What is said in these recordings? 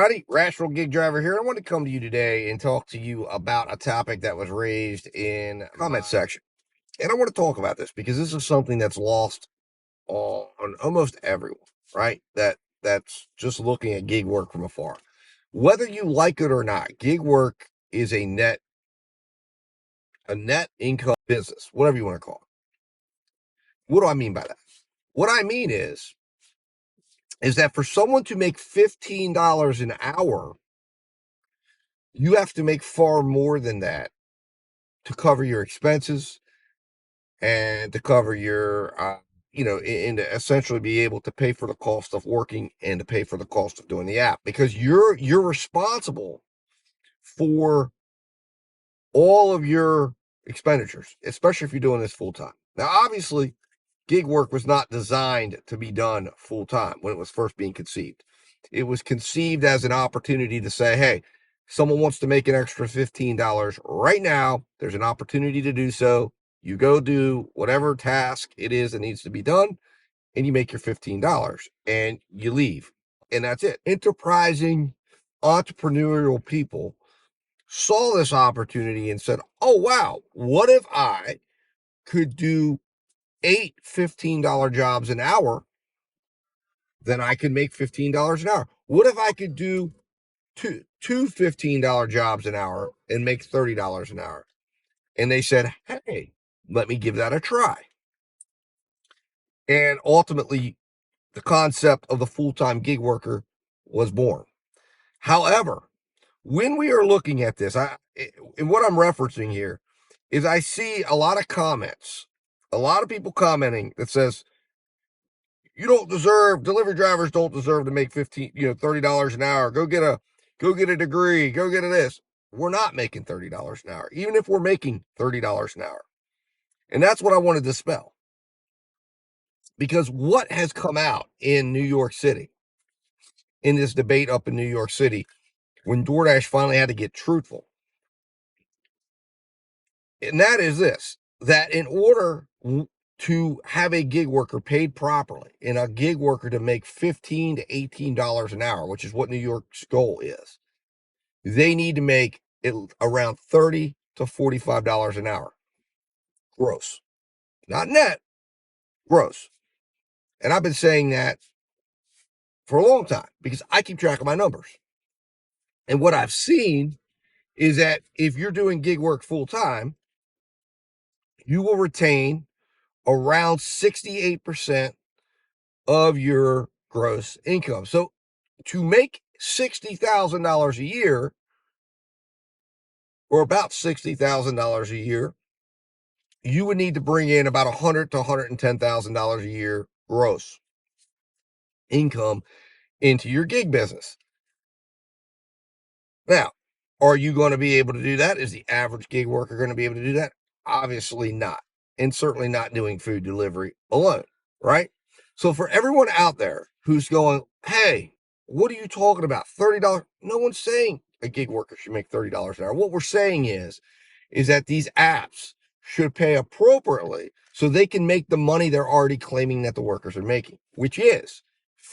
everybody, Rational Gig Driver here. I want to come to you today and talk to you about a topic that was raised in the comment section. And I want to talk about this because this is something that's lost on almost everyone, right? That's just looking at gig work from afar. Whether you like it or not, gig work is a net income business, whatever you want to call it. What do I mean by that? What I mean is that for someone to make $15 an hour, you have to make far more than that to cover your expenses and to cover your, and to essentially be able to pay for the cost of working and to pay for the cost of doing the app, because you're responsible for all of your expenditures, especially if you're doing this full time. Now, obviously, gig work was not designed to be done full time when it was first being conceived. It was conceived as an opportunity to say, hey, someone wants to make an extra $15 right now. There's an opportunity to do so. You go do whatever task it is that needs to be done, and you make your $15 and you leave. And that's it. Enterprising, entrepreneurial people saw this opportunity and said, oh, wow, what if I could do 8 $15 jobs an hour? Then I could make $15 an hour. What if I could do two $15 jobs an hour and make $30 an hour? And they said, hey, let me give that a try. And ultimately, the concept of the full-time gig worker was born. However, when we are looking at this, and what I'm referencing here is I see a lot of comments, a lot of people commenting that says, delivery drivers don't deserve to make $30 an hour. Go get a degree, go get a this. We're not making $30 an hour, even if we're making $30 an hour. And that's what I want to dispel. Because what has come out in New York City, in this debate up in New York City, when DoorDash finally had to get truthful, and that is this, that in order to have a gig worker paid properly and a gig worker to make $15 to $18 an hour, which is what New York's goal is, they need to make it around $30 to $45 an hour. Gross. Not net, gross. And I've been saying that for a long time because I keep track of my numbers. And what I've seen is that if you're doing gig work full time, you will retain around 68% of your gross income. So to make $60,000 a year, or about $60,000 a year, you would need to bring in about $100,000 to $110,000 a year gross income into your gig business. Now, are you going to be able to do that? Is the average gig worker going to be able to do that? Obviously not. And certainly not doing food delivery alone, right? So for everyone out there who's going, hey, what are you talking about? $30? No one's saying a gig worker should make $30 an hour. What we're saying is that these apps should pay appropriately so they can make the money they're already claiming that the workers are making, which is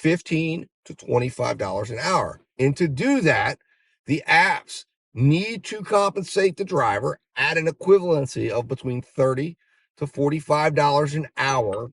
$15 to $25 an hour. And to do that, the apps need to compensate the driver at an equivalency of between $30 to $45 an hour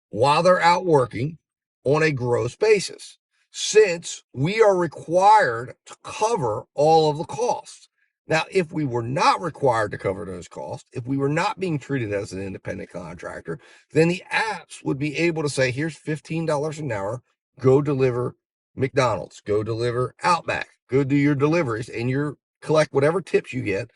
while they're out working on a gross basis, since we are required to cover all of the costs. Now, if we were not required to cover those costs, if we were not being treated as an independent contractor, then the apps would be able to say, here's $15 an hour, go deliver McDonald's, go deliver Outback, go do your deliveries, and you collect whatever tips you get.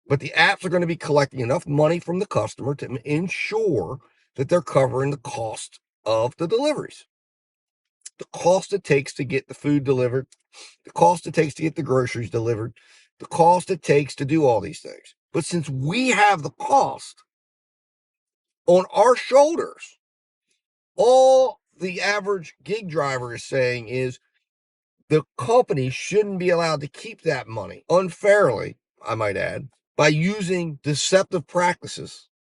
But the apps are going to be collecting enough money from the customer to ensure that they're covering the cost of the deliveries, the cost it takes to get the food delivered, the cost it takes to get the groceries delivered, the cost it takes to do all these things. But since we have the cost on our shoulders, all the average gig driver is saying is the company shouldn't be allowed to keep that money unfairly, I might add, by using deceptive practices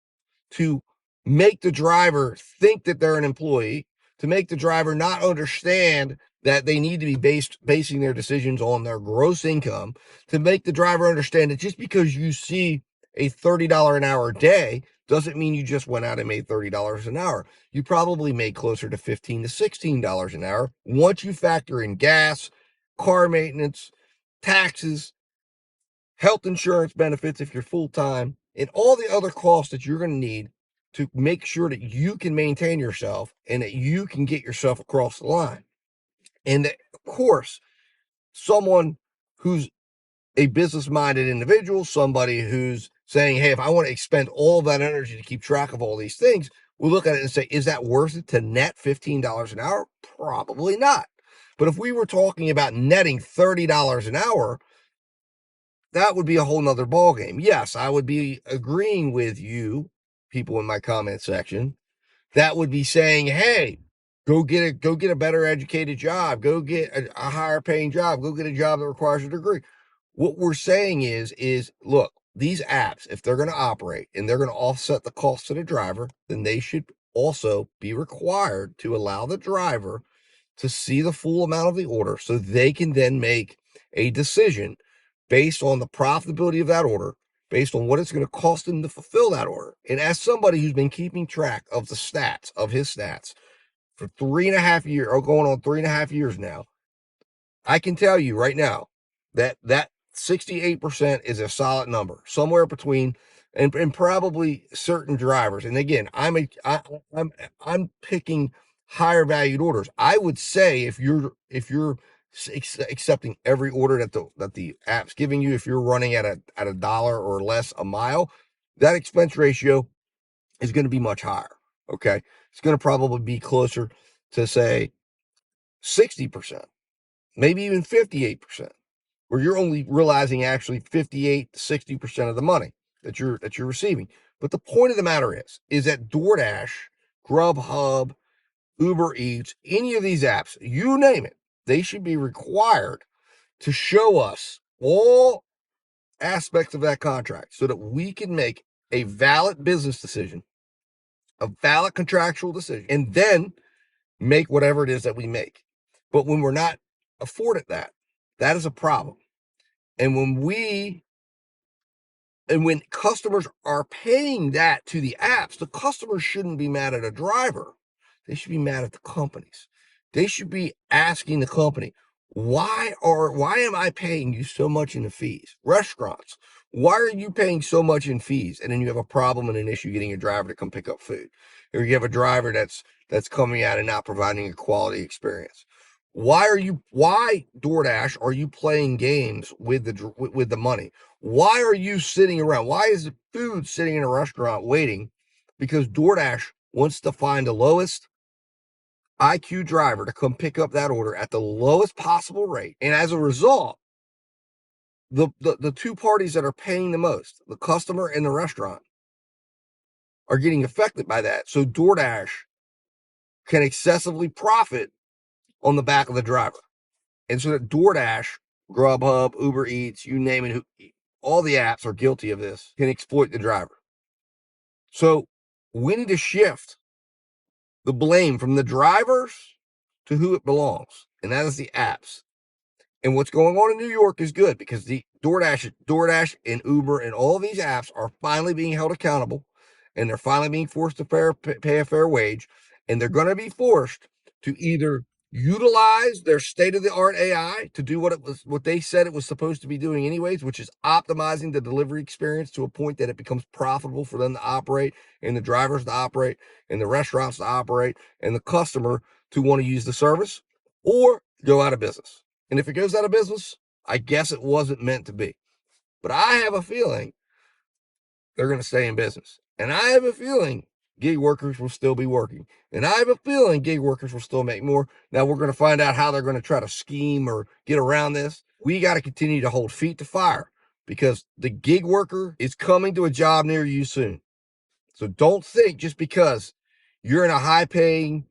to make the driver think that they're an employee, to make the driver not understand that they need to be basing their decisions on their gross income to make the driver understand that just because you see a $30 an hour day doesn't mean you just went out and made $30 an hour. You probably made closer to $15 to $16 an hour once you factor in gas, car maintenance, taxes, health insurance benefits if you're full-time, and all the other costs that you're going to need to make sure that you can maintain yourself and that you can get yourself across the line. And that, of course, someone who's a business-minded individual, somebody who's saying, hey, if I want to expend all of that energy to keep track of all these things, we'll look at it and say, is that worth it to net $15 an hour? Probably not. But if we were talking about netting $30 an hour, that would be a whole nother ballgame. Yes, I would be agreeing with you, people in my comment section, that would be saying, hey, go get a better educated job, go get a higher paying job, go get a job that requires a degree. What we're saying is look, these apps, if they're going to operate and they're going to offset the cost to the driver, then they should also be required to allow the driver to see the full amount of the order so they can then make a decision based on the profitability of that order, based on what it's going to cost them to fulfill that order. And as somebody who's been keeping track of the stats, of his stats for 3.5 years, or going on 3.5 years now, I can tell you right now that 68% is a solid number, somewhere between, and probably certain drivers. And again, I'm picking higher valued orders. I would say if you're accepting every order that the app's giving you, if you're running at a dollar or less a mile, that expense ratio is going to be much higher. Okay, it's going to probably be closer to, say, 60%, maybe even 58%, where you're only realizing actually 58 to 60% of the money that you're receiving. But the point of the matter is that DoorDash, Grubhub, Uber Eats, any of these apps, you name it, they should be required to show us all aspects of that contract so that we can make a valid business decision, a valid contractual decision, and then make whatever it is that we make. But when we're not afforded that, that is a problem. And when customers are paying that to the apps, the customers shouldn't be mad at a driver. They should be mad at the companies. They should be asking the company, why am I paying you so much in the fees? Restaurants, why are you paying so much in fees? And then you have a problem and an issue getting a driver to come pick up food. Or you have a driver that's coming out and not providing a quality experience. Why DoorDash are you playing games with the money? Why are you sitting around? Why is the food sitting in a restaurant waiting? Because DoorDash wants to find the lowest IQ driver to come pick up that order at the lowest possible rate. And as a result, the two parties that are paying the most, the customer and the restaurant, are getting affected by that. So DoorDash can excessively profit on the back of the driver. And so that DoorDash, Grubhub, Uber Eats, you name it, all the apps are guilty of this, can exploit the driver. So we need to shift the blame from the drivers to who it belongs, and that is the apps. And what's going on in New York is good because the DoorDash and Uber and all of these apps are finally being held accountable, and they're finally being forced to pay a fair wage, and they're going to be forced to either utilize their state-of-the-art AI to do what they said it was supposed to be doing anyways, which is optimizing the delivery experience to a point that it becomes profitable for them to operate, and the drivers to operate, and the restaurants to operate, and the customer to want to use the service, or go out of business. And if it goes out of business, I guess it wasn't meant to be. But I have a feeling they're going to stay in business. And I have a feeling gig workers will still be working. And I have a feeling gig workers will still make more. Now we're going to find out how they're going to try to scheme or get around this. We got to continue to hold feet to fire because the gig worker is coming to a job near you soon. So don't think just because you're in a high paying,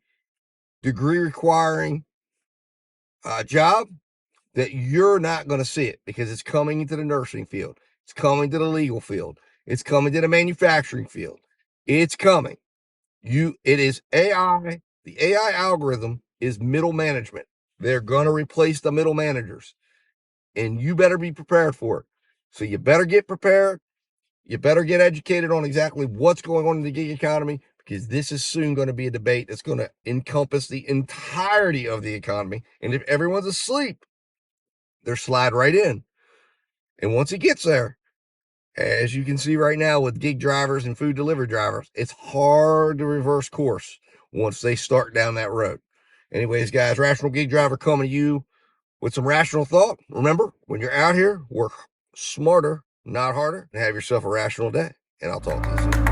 degree requiring job that you're not going to see it, because it's coming into the nursing field. It's coming to the legal field. It's coming to the manufacturing field. It's coming. It is AI. The AI algorithm is middle management. They're going to replace the middle managers, and you better be prepared for it. So you better get prepared. You better get educated on exactly what's going on in the gig economy, because this is soon going to be a debate that's going to encompass the entirety of the economy. And if everyone's asleep, they're slide right in. And once it gets there, as you can see right now with gig drivers and food delivery drivers, it's hard to reverse course once they start down that road. Anyways, guys, Rational Gig Driver coming to you with some rational thought. Remember, when you're out here, work smarter, not harder, and have yourself a rational day. And I'll talk to you soon.